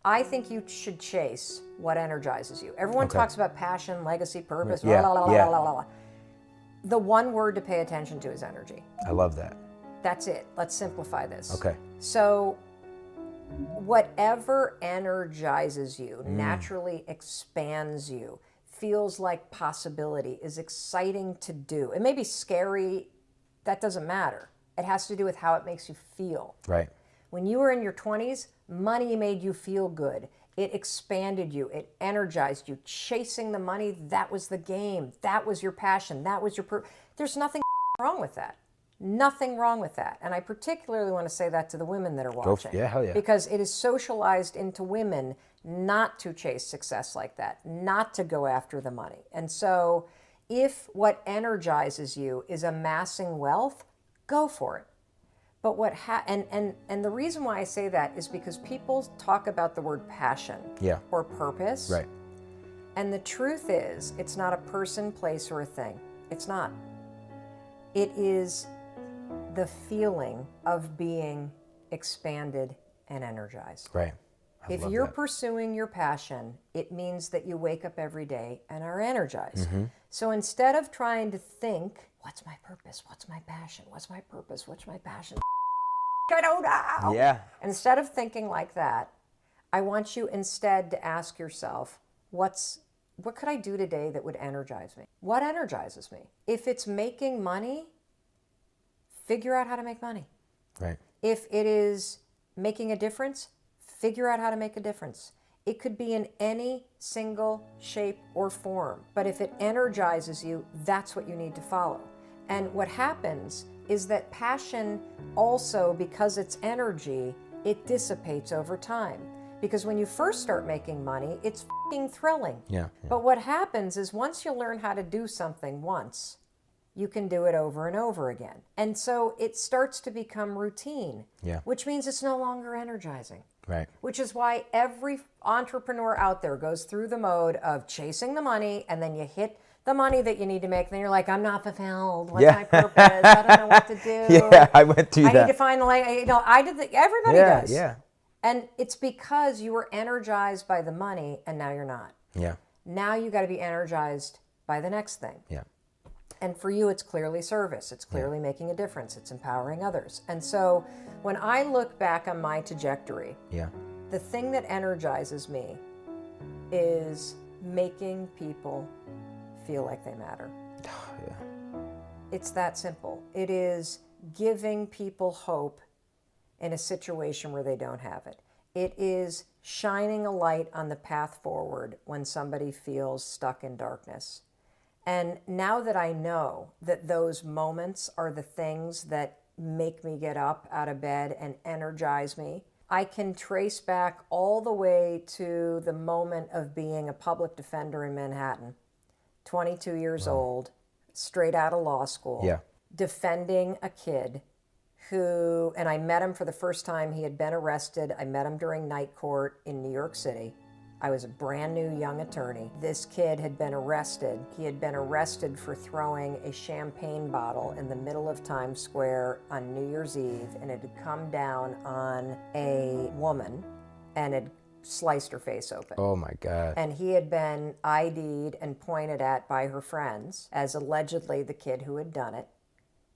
I think you should chase what energizes you. Everyone talks about passion, legacy, purpose, Yeah, blah, blah, blah, yeah. blah, blah, blah. The one word to pay attention to is energy. I love that. That's it. Let's simplify this. Okay. So whatever energizes you, naturally expands you, feels like possibility, is exciting to do. It may be scary, that doesn't matter. It has to do with how it makes you feel. Right. When you were in your 20s, money made you feel good. It expanded you. It energized you. Chasing the money, that was the game. That was your passion. That was your... There's nothing wrong with that. Nothing wrong with that. And I particularly want to say that to the women that are watching. Yeah, hell yeah. Because it is socialized into women not to chase success like that, not to go after the money. And so if what energizes you is amassing wealth, go for it. But and the reason why I say that is because people talk about the word passion or purpose. Right. And the truth is, it's not a person, place, or a thing. It's not. It is the feeling of being expanded and energized. Right. If you're pursuing your passion, it means that you wake up every day and are energized. So instead of trying to think, what's my purpose? What's my passion? What's my purpose? What's my passion? I don't know. Yeah. Instead of thinking like that, I want you instead to ask yourself, what could I do today that would energize me? What energizes me? If it's making money, figure out how to make money. Right. If it is making a difference, figure out how to make a difference. It could be in any single shape or form, but if it energizes you, that's what you need to follow. And what happens is that passion also, because it's energy, it dissipates over time. Because when you first start making money, it's f***ing thrilling. Yeah. But what happens is once you learn how to do something once, you can do it over and over again. And so it starts to become routine, which means it's no longer energizing. Right. Which is why every entrepreneur out there goes through the mode of chasing the money, and then you hit the money that you need to make, and then you're like, I'm not fulfilled. What's my purpose? I don't know what to do. Yeah, I went through that. I need to find the I did everybody does. Yeah. And it's because you were energized by the money, and now you're not. Yeah. Now you got to be energized by the next thing. Yeah. And for you, it's clearly service. It's clearly making a difference. It's empowering others. And so when I look back on my trajectory, the thing that energizes me is making people feel like they matter. It's that simple. It is giving people hope in a situation where they don't have it. It is shining a light on the path forward when somebody feels stuck in darkness. And now that I know that those moments are the things that make me get up out of bed and energize me, I can trace back all the way to the moment of being a public defender in Manhattan, 22 years old, straight out of law school, defending a kid who, and I met him for the first time. He had been arrested. I met him during night court in New York City. I was a brand new young attorney. This kid had been arrested. He had been arrested for throwing a champagne bottle in the middle of Times Square on New Year's Eve, and it had come down on a woman and had sliced her face open. Oh my God. And he had been ID'd and pointed at by her friends as allegedly the kid who had done it.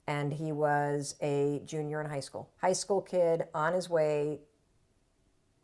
And he was a junior in high school. High school kid on his way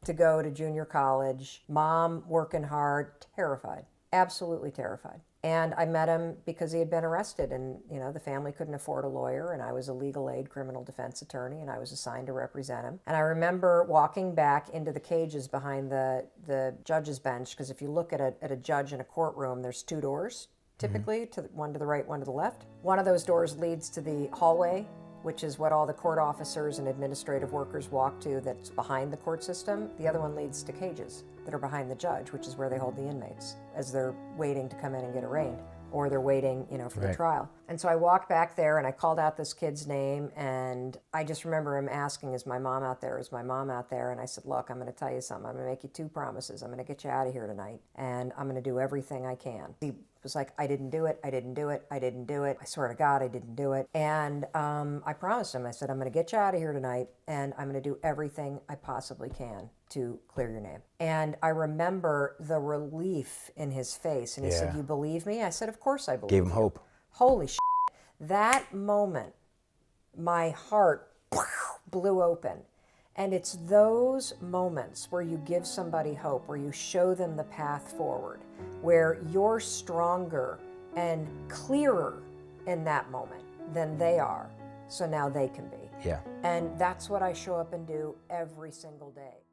to go to junior college, mom working hard, terrified, absolutely terrified. And I met him because he had been arrested, and the family couldn't afford a lawyer, and I was a legal aid criminal defense attorney, and I was assigned to represent him. And I remember walking back into the cages behind the judge's bench, because if you look at a judge in a courtroom, there's two doors, typically, one to the right, one to the left. One of those doors leads to the hallway, which is what all the court officers and administrative workers walk to, that's behind the court system. The other one leads to cages that are behind the judge, which is where they hold the inmates as they're waiting to come in and get arraigned, or they're waiting, for the trial. And so I walked back there and I called out this kid's name, and I just remember him asking, is my mom out there? Is my mom out there? And I said, look, I'm going to tell you something. I'm going to make you two promises. I'm going to get you out of here tonight, and I'm going to do everything I can. He was like, I didn't do it, I didn't do it, I didn't do it. I swear to God, I didn't do it. And I promised him, I said, I'm going to get you out of here tonight, and I'm going to do everything I possibly can to clear your name. And I remember the relief in his face. And he said, you believe me? I said, of course I believe you. Gave him hope. Holy shit. That moment, my heart blew open. And it's those moments where you give somebody hope, where you show them the path forward, where you're stronger and clearer in that moment than they are. So now they can be. Yeah. And that's what I show up and do every single day.